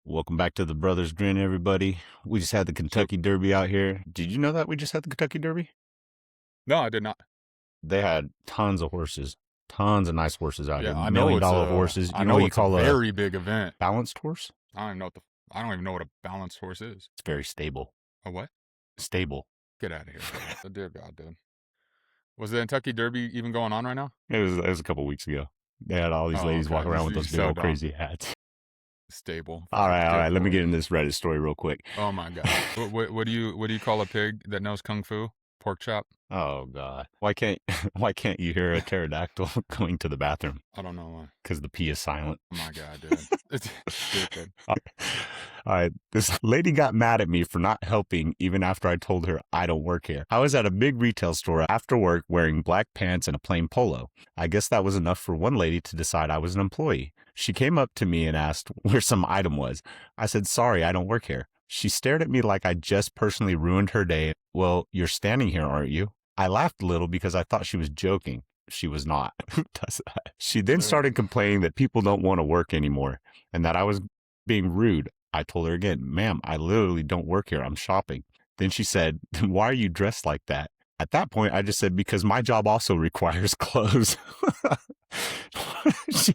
Welcome back to the Brothers Grin, everybody. We just had the So Kentucky Derby out here. Did you know that we just had the Kentucky Derby? no, I did not. They had tons of horses, tons of nice horses out here. Yeah, Million dollar horses. I You know what know you it's a call a very big event. balanced horse? I don't even know what I don't even know what a balanced horse is. It's very stable. A what? Stable. Get out of here, bro. The dear God, dude. Was the Kentucky Derby even going on right now? It was a couple weeks ago. They had all these Oh, ladies okay. walking around with You those big so old dumb. crazy hats. Stable. All right, all Good right. Let me Lord. get into this Reddit story real quick. Oh my God. What do you call a pig that knows kung fu? Pork chop? Oh God, why can't you hear a pterodactyl going to the bathroom? I don't know why. Because the P is silent. Oh my God, dude. It's stupid. All right. This lady got mad at me for not helping even after I told her I don't work here. I was at a big retail store after work wearing black pants and a plain polo. I guess that was enough for one lady to decide I was an employee. She came up to me and asked where some item was. I said, sorry, I don't work here. She stared at me like I just personally ruined her day. Well, you're standing here, aren't you? I laughed a little because I thought she was joking. She was not. Who does that? She then started complaining that people don't want to work anymore and that I was being rude. I told her again, ma'am, I literally don't work here. I'm shopping. Then she said, then why are you dressed like that? At that point, I just said, because my job also requires clothes. she,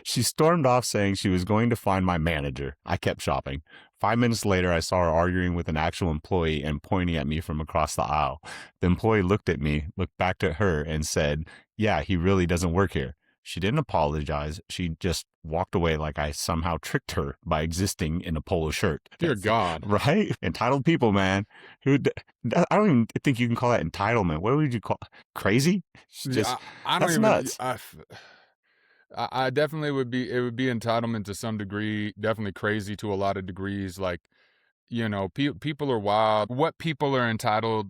she stormed off saying she was going to find my manager. I kept shopping. 5 minutes later, I saw her arguing with an actual employee and pointing at me from across the aisle. The employee looked at me, looked back at her, and said, yeah, he really doesn't work here. She didn't apologize. She just walked away like I somehow tricked her by existing in a polo shirt. Dear God. Right? Entitled people, man. I don't even think you can call that entitlement. What would you call crazy? It's just, I don't that's even. nuts. I definitely would be. It would be entitlement to some degree. Definitely crazy to a lot of degrees. Like, people are wild. What people are entitled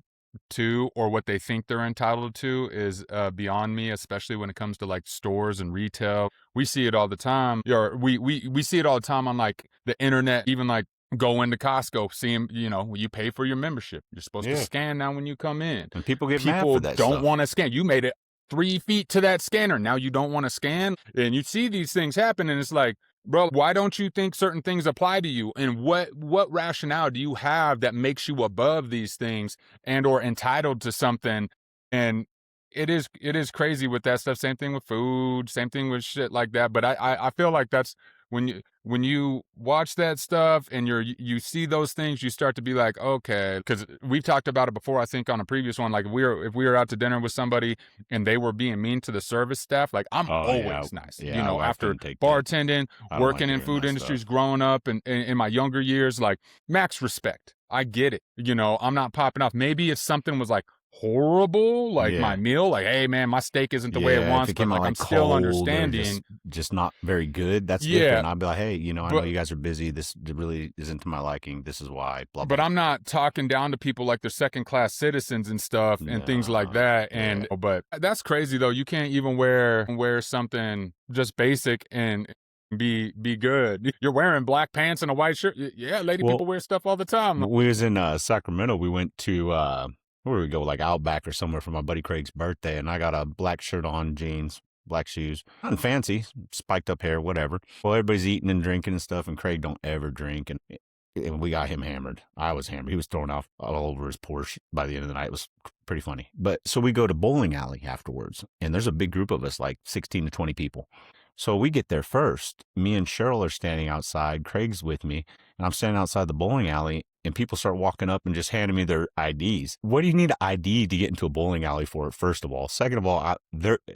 to, or what they think they're entitled to, is beyond me. Especially when it comes to like stores and retail. We see it all the time. We see it all the time on like the internet. Even like go into Costco, see them. You pay for your membership. You're supposed to Yeah. scan now when you come in. And people get mad People for that don't stuff. want to scan. You made it 3 feet to that scanner. Now you don't want to scan. And you see these things happen, and it's like, bro, why don't you think certain things apply to you? And what rationale do you have that makes you above these things and or entitled to something? And it is crazy with that stuff. Same thing with food, same thing with shit like that. But I feel like that's when you watch that stuff and you see those things, you start to be like, okay, because we've talked about it before. I think on a previous one, like if we were out to dinner with somebody and they were being mean to the service staff, like I'm Oh yeah, always nice. yeah. I After couldn't take that. bartending, I don't like working in hearing food that industries, stuff. growing up, and in my younger years, like max respect. I get it. I'm not popping off. Maybe if something was like horrible, like my Yeah, meal, like, hey man, my steak isn't the way it yeah. If wants, it but came out like I'm like still cold or understanding. just not very good, that's Yeah, different. I'd be like, hey, I know but you guys are busy. This really isn't to my liking. This is why. Blah but blah. I'm not talking down to people like they're second class citizens and stuff and things like No, that. yeah. But that's crazy though. You can't even wear something just basic and be good. You're wearing black pants and a white shirt. Yeah, lady Well, people wear stuff all the time. when we was in Sacramento, we went to where did we go? Like Outback or somewhere for my buddy Craig's birthday, and I got a black shirt on, jeans, black shoes, nothing fancy, spiked up hair, whatever. Well, everybody's eating and drinking and stuff, and Craig don't ever drink, and we got him hammered. I was hammered. He was throwing off all over his Porsche by the end of the night. It was pretty funny. But so we go to bowling alley afterwards, and there's a big group of us, like 16 to 20 people. So we get there first. Me and Cheryl are standing outside. Craig's with me, and I'm standing outside the bowling alley, and people start walking up and just handing me their IDs. What do you need an ID to get into a bowling alley for, first of all? Second of all,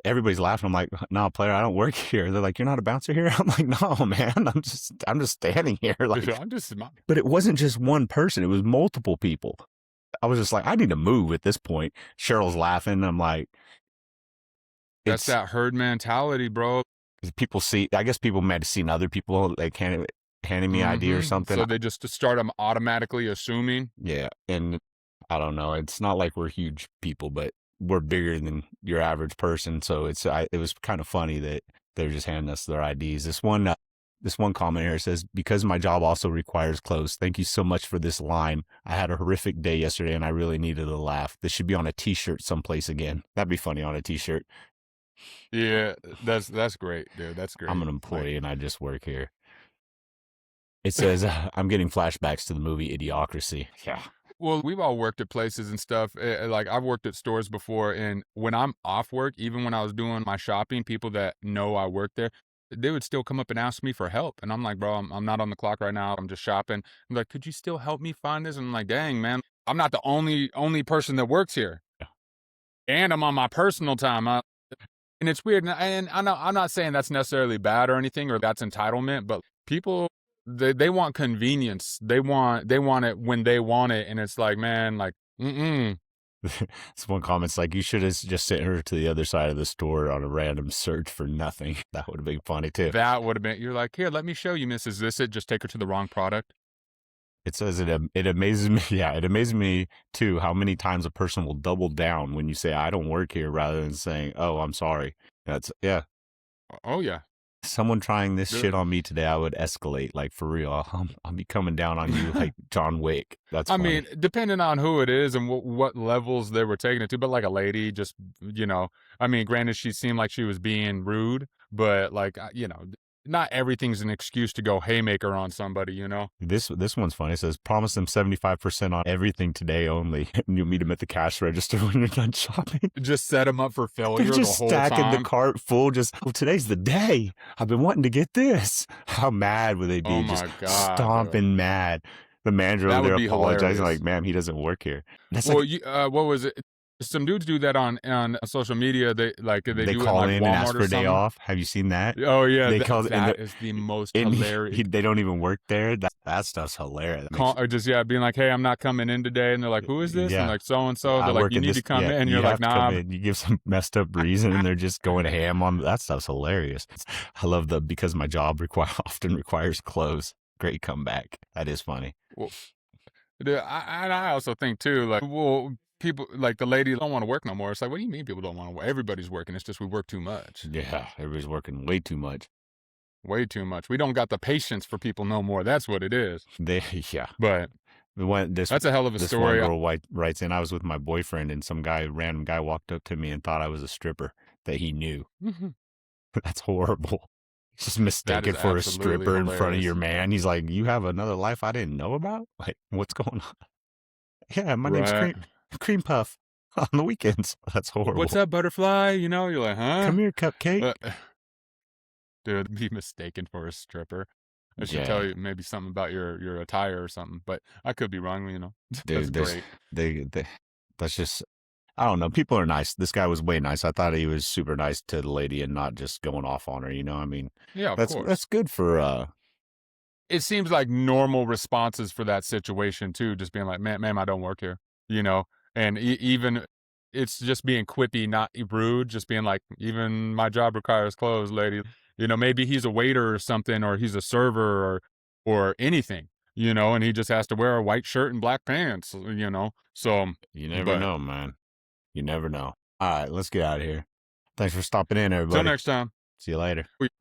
everybody's laughing. I'm like, no, player, I don't work here. They're like, you're not a bouncer here? I'm like, no, man, I'm just standing here. Like, I'm just but it wasn't just one person. It was multiple people. I was just like, I need to move at this point. Cheryl's laughing. I'm like, that's that herd mentality, bro. people see, I guess people might have seen other people like handing me ID or something. So they just start automatically assuming. Yeah. And I don't know. It's not like we're huge people, but we're bigger than your average person. So it was kind of funny that they're just handing us their IDs. This one comment here says, because my job also requires clothes. Thank you so much for this line. I had a horrific day yesterday and I really needed a laugh. This should be on a t-shirt someplace again. That'd be funny on a t-shirt. Yeah, that's great, dude. That's great. I'm an employee and I just work here. It says, I'm getting flashbacks to the movie Idiocracy. Yeah. Well, we've all worked at places and stuff. Like I've worked at stores before, and when I'm off work, even when I was doing my shopping, people that know I work there, they would still come up and ask me for help. And I'm like, bro, I'm not on the clock right now. I'm just shopping. I'm like, could you still help me find this? And I'm like, dang, man, I'm not the only person that works here, Yeah. and I'm on my personal time. And it's weird. And I'm not saying that's necessarily bad or anything, or that's entitlement, but people, they want convenience. They want it when they want it, and it's like, man, like, mm-mm. Someone comments like, you should have just sent her to the other side of the store on a random search for nothing. That would have been funny too. That would have been. You're like, here, let me show you, Miss. Is this it? Just take her to the wrong product. It says it amazes me. Yeah, it amazes me too how many times a person will double down when you say I don't work here rather than saying, "Oh, I'm sorry." That's yeah. Oh yeah. Someone trying this The- shit on me today, I would escalate like for real. I'll be coming down on you like John Wick. That's I funny. mean, depending on who it is and what levels they were taking it to, but like a lady, just I mean, granted, she seemed like she was being rude, but like not everything's an excuse to go haymaker on somebody. This one's funny. It says promise them 75% on everything today only. And you'll meet them at the cash register when you're done shopping. Just set them up for failure They're just the whole stacking time. the cart full. Just today's the day. I've been wanting to get this. How mad would they be? Oh Just my God, stomping mad. The manager that over there would be apologizing, hilarious. like, "Ma'am, he doesn't work here." That's Well, like what was it? Some dudes do that on social media. They they do it in call like in and ask Walmart for or a day something. off. Have you seen that? Oh yeah, They call that is the most and hilarious. they don't even work there. That stuff's hilarious. That makes, Or just being like, hey, I'm not coming in today, and they're like, who is this? And yeah. like so and so. I They're like, work you in need this. to come Yeah, in. And you you're like, have to come nah. in. You give some messed up reason, and they're just going ham on that stuff's hilarious. I love because my job often requires clothes. Great comeback. That is funny. Well, and I also think too, like, well, people like the lady don't want to work no more. It's like, what do you mean people don't want to work? Everybody's working. It's just we work too much, Yeah, everybody's working way too much. way too much. We don't got the patience for people no more. That's what it is. They yeah. But This that's a hell of a this story. one girl writes in. I was with my boyfriend, and some random guy, walked up to me and thought I was a stripper that he knew. That's horrible. He's just mistaken is for a absolutely stripper in front of your hilarious. man. He's like, "You have another life I didn't know about? Like, what's going on?" Yeah, my name's Right. Cream Puff on the weekends. That's horrible. What's up, butterfly? You're like, huh? Come here, cupcake. Dude, be mistaken for a stripper. I should Yeah, tell you maybe something about your attire or something, but I could be wrong. That's dude, great. that's just. I don't know. People are nice. This guy was way nice. I thought he was super nice to the lady and not just going off on her. I mean, Yeah, of that's course. good for. It seems like normal responses for that situation too, just being like, ma'am, I don't work here, and even it's just being quippy, not rude, just being like, even my job requires clothes, lady. Maybe he's a waiter or something, or he's a server or anything, and he just has to wear a white shirt and black pants, So, You never but know, man. You never know. All right, let's get out of here. Thanks for stopping in, till everybody. next time. See you later.